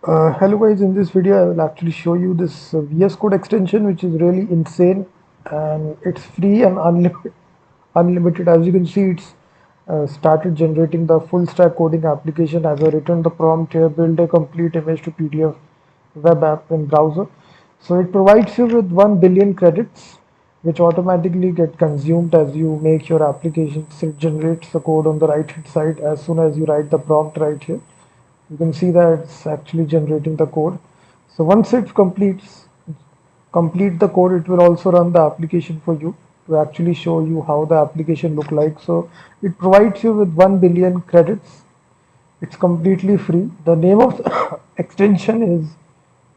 Hello guys, in this video I will actually show you this VS Code extension which is really insane, and it's free and unlimited. As you can see, it's started generating the full stack coding application. As I written the prompt here, build a complete image to PDF web app in browser. So it provides you with 1 billion credits which automatically get consumed as you make your application. So it generates the code on the right hand side as soon as you write the prompt right here. You can see that it's actually generating the code. So once it complete the code, it will also run the application for you to actually show you how the application look like. So it provides you with 1 billion credits. It's completely free. The name of the extension is,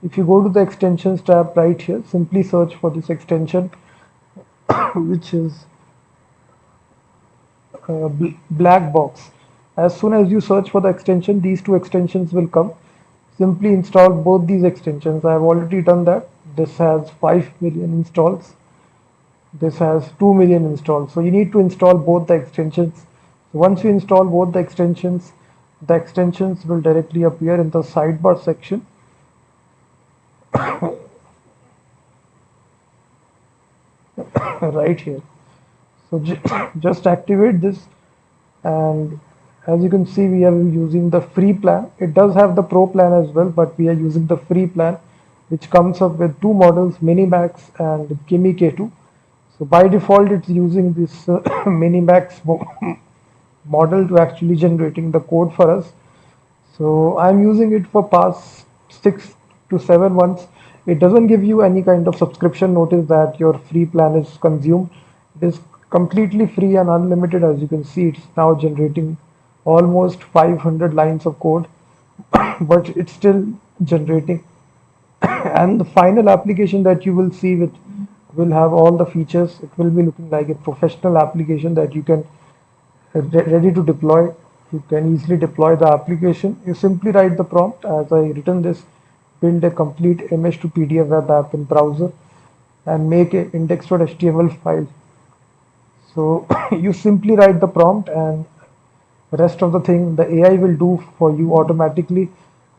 if you go to the extensions tab right here, simply search for this extension which is Blackbox. As soon as you search for the extension, these two extensions will come. Simply install both these extensions. I have already done that. This has 5 million installs. This has 2 million installs. So you need to install both the extensions. So once you install both the extensions will directly appear in the sidebar section right here. So just activate this, and as you can see, we are using the free plan. It does have the pro plan as well, but we are using the free plan, which comes up with two models, Minimax and Kimi K2. So by default, it's using this Minimax model to actually generating the code for us. So I'm using it for past 6 to 7 months. It doesn't give you any kind of subscription notice that your free plan is consumed. It is completely free and unlimited. As you can see, it's now generating almost 500 lines of code, but it's still generating. And the final application that you will see with will have all the features. It will be looking like a professional application that you can ready to deploy. You can easily deploy the application. You simply write the prompt as I written this, build a complete image to PDF web app in browser and make a index.html file. So you simply write the prompt, and the rest of the thing the AI will do for you automatically,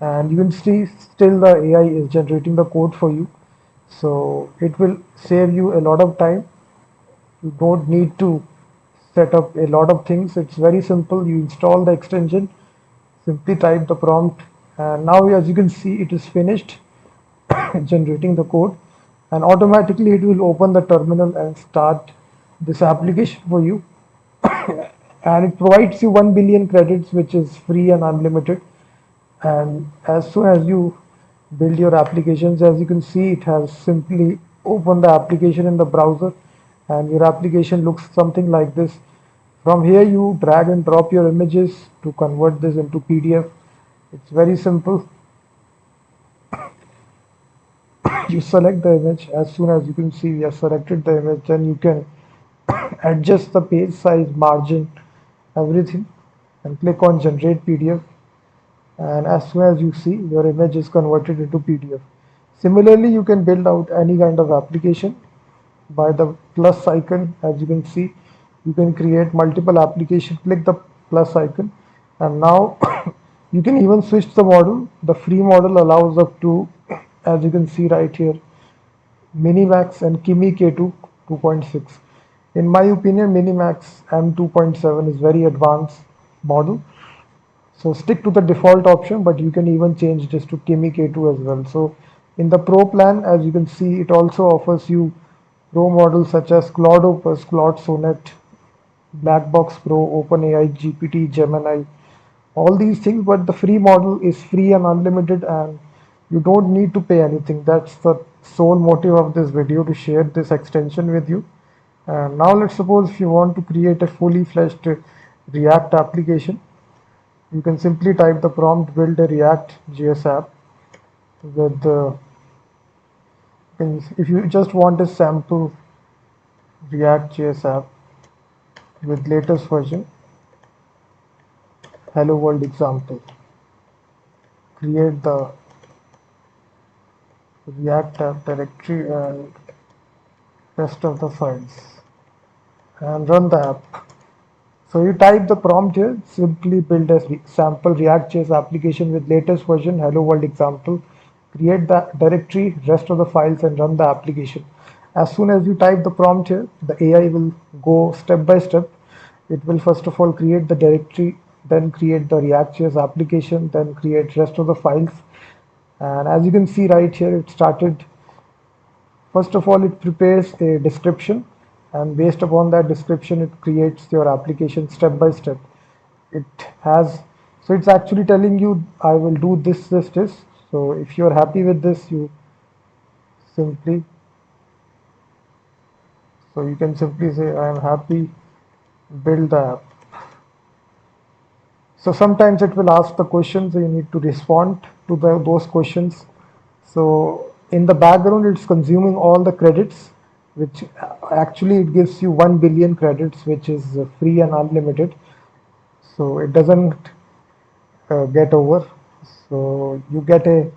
and you will see still the AI is generating the code for you. So it will save you a lot of time. You don't need to set up a lot of things. It's very simple. You install the extension, simply type the prompt, and now as you can see, it is finished generating the code, and automatically it will open the terminal and start this application for you. And it provides you 1 billion credits, which is free and unlimited. And as soon as you build your applications, as you can see, it has simply opened the application in the browser, and your application looks something like this. From here you drag and drop your images to convert this into PDF. It's very simple. You select the image. As soon as you can see we have selected the image, then you can adjust the page size, margin, everything, and click on generate PDF. And as soon as you see, your image is converted into PDF. Similarly, you can build out any kind of application by the plus icon. As you can see, you can create multiple applications. Click the plus icon, and now you can even switch the model. The free model allows up to, as you can see right here, Minimax and Kimi K2 2.6. In my opinion, Minimax M2.7 is very advanced model. So stick to the default option, but you can even change this to Kimi K2 as well. So in the Pro plan, as you can see, it also offers you Pro models such as Claude Opus, Claude Sonnet, Blackbox Pro, OpenAI, GPT, Gemini, all these things. But the free model is free and unlimited, and you don't need to pay anything. That's the sole motive of this video, to share this extension with you. And now let's suppose if you want to create a fully fledged React application, you can simply type the prompt, build a React.js app with if you just want a sample React.js app with latest version, hello world example, create the React app directory and rest of the files, and run the app. So you type the prompt here, simply build a sample React.js application with latest version, hello world example, create the directory, rest of the files and run the application. As soon as you type the prompt here, the AI will go step by step. It will first of all create the directory, then create the React.js application, then create rest of the files. And as you can see right here, it started. First of all, it prepares a description, and based upon that description, it creates your application step by step. It has, so it's actually telling you, I will do this, this, this. So if you're happy with this, simply, you can simply say, I am happy, build the app. So sometimes it will ask the questions, so you need to respond to those questions. So in the background, it's consuming all the credits, which actually it gives you 1 billion credits, which is free and unlimited. So it doesn't get over. So you get a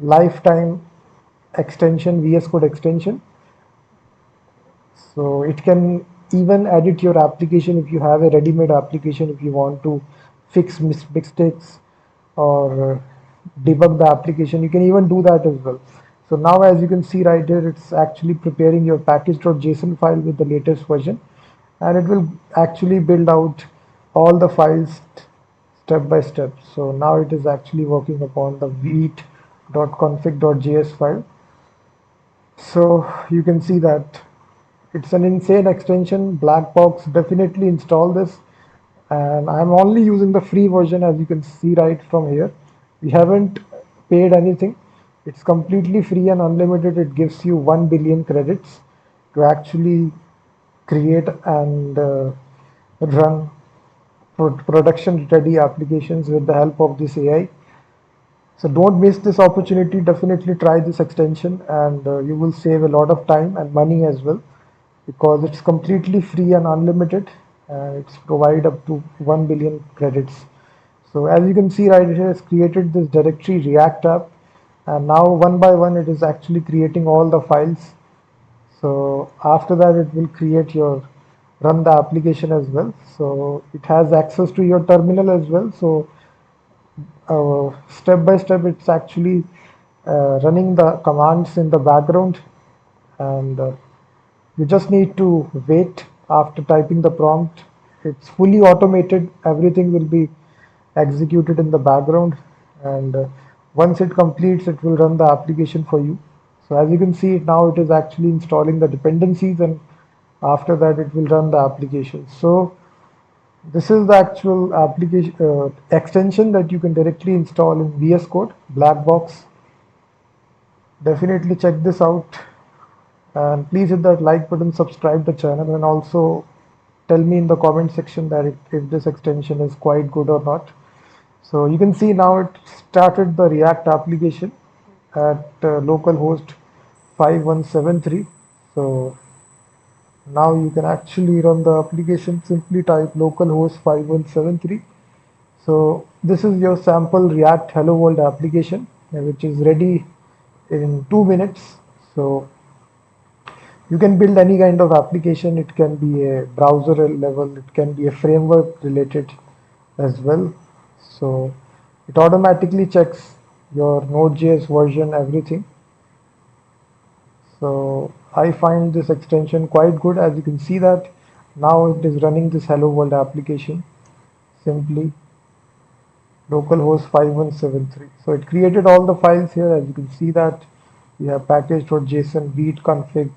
lifetime extension, VS Code extension. So it can even edit your application if you have a ready-made application, if you want to fix mistakes or debug the application, you can even do that as well. So now as you can see right here, it's actually preparing your package.json file with the latest version, and it will actually build out all the files step by step. So now it is actually working upon the vite.config.js file. So you can see that it's an insane extension. Blackbox, definitely install this. And I'm only using the free version, as you can see right from here. We haven't paid anything. It's completely free and unlimited. It gives you 1 billion credits to actually create and run production ready applications with the help of this AI. So don't miss this opportunity. Definitely try this extension, and you will save a lot of time and money as well, because it's completely free and unlimited, and it's provide up to 1 billion credits. So as you can see right here, it's created this directory React app, and now one by one it is actually creating all the files. So after that it will create your run the application as well. So it has access to your terminal as well. So step by step it's actually running the commands in the background, and you just need to wait after typing the prompt. It's fully automated. Everything will be executed in the background, and once it completes, it will run the application for you. So as you can see now, it is actually installing the dependencies, and after that, it will run the application. So this is the actual application extension that you can directly install in VS Code, Blackbox. Definitely check this out. And please hit that like button, subscribe the channel, and also tell me in the comment section that if this extension is quite good or not. So you can see now it started the React application at localhost 5173. So now you can actually run the application. Simply type localhost 5173. So this is your sample React Hello World application, which is ready in 2 minutes. So you can build any kind of application. It can be a browser level, it can be a framework related as well. So it automatically checks your Node.js version, everything. So I find this extension quite good. As you can see that now it is running this hello world application. Simply localhost 5173. So it created all the files here. As you can see that we have package.json, beat config,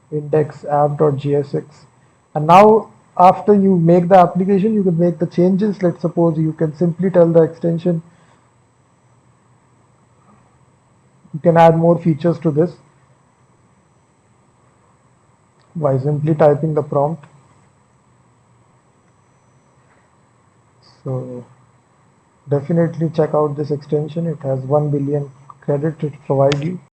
index, app.jsx. And now after you make the application, you can make the changes. Let's suppose you can simply tell the extension, you can add more features to this by simply typing the prompt. So definitely check out this extension. It has 1 billion credit it provides you.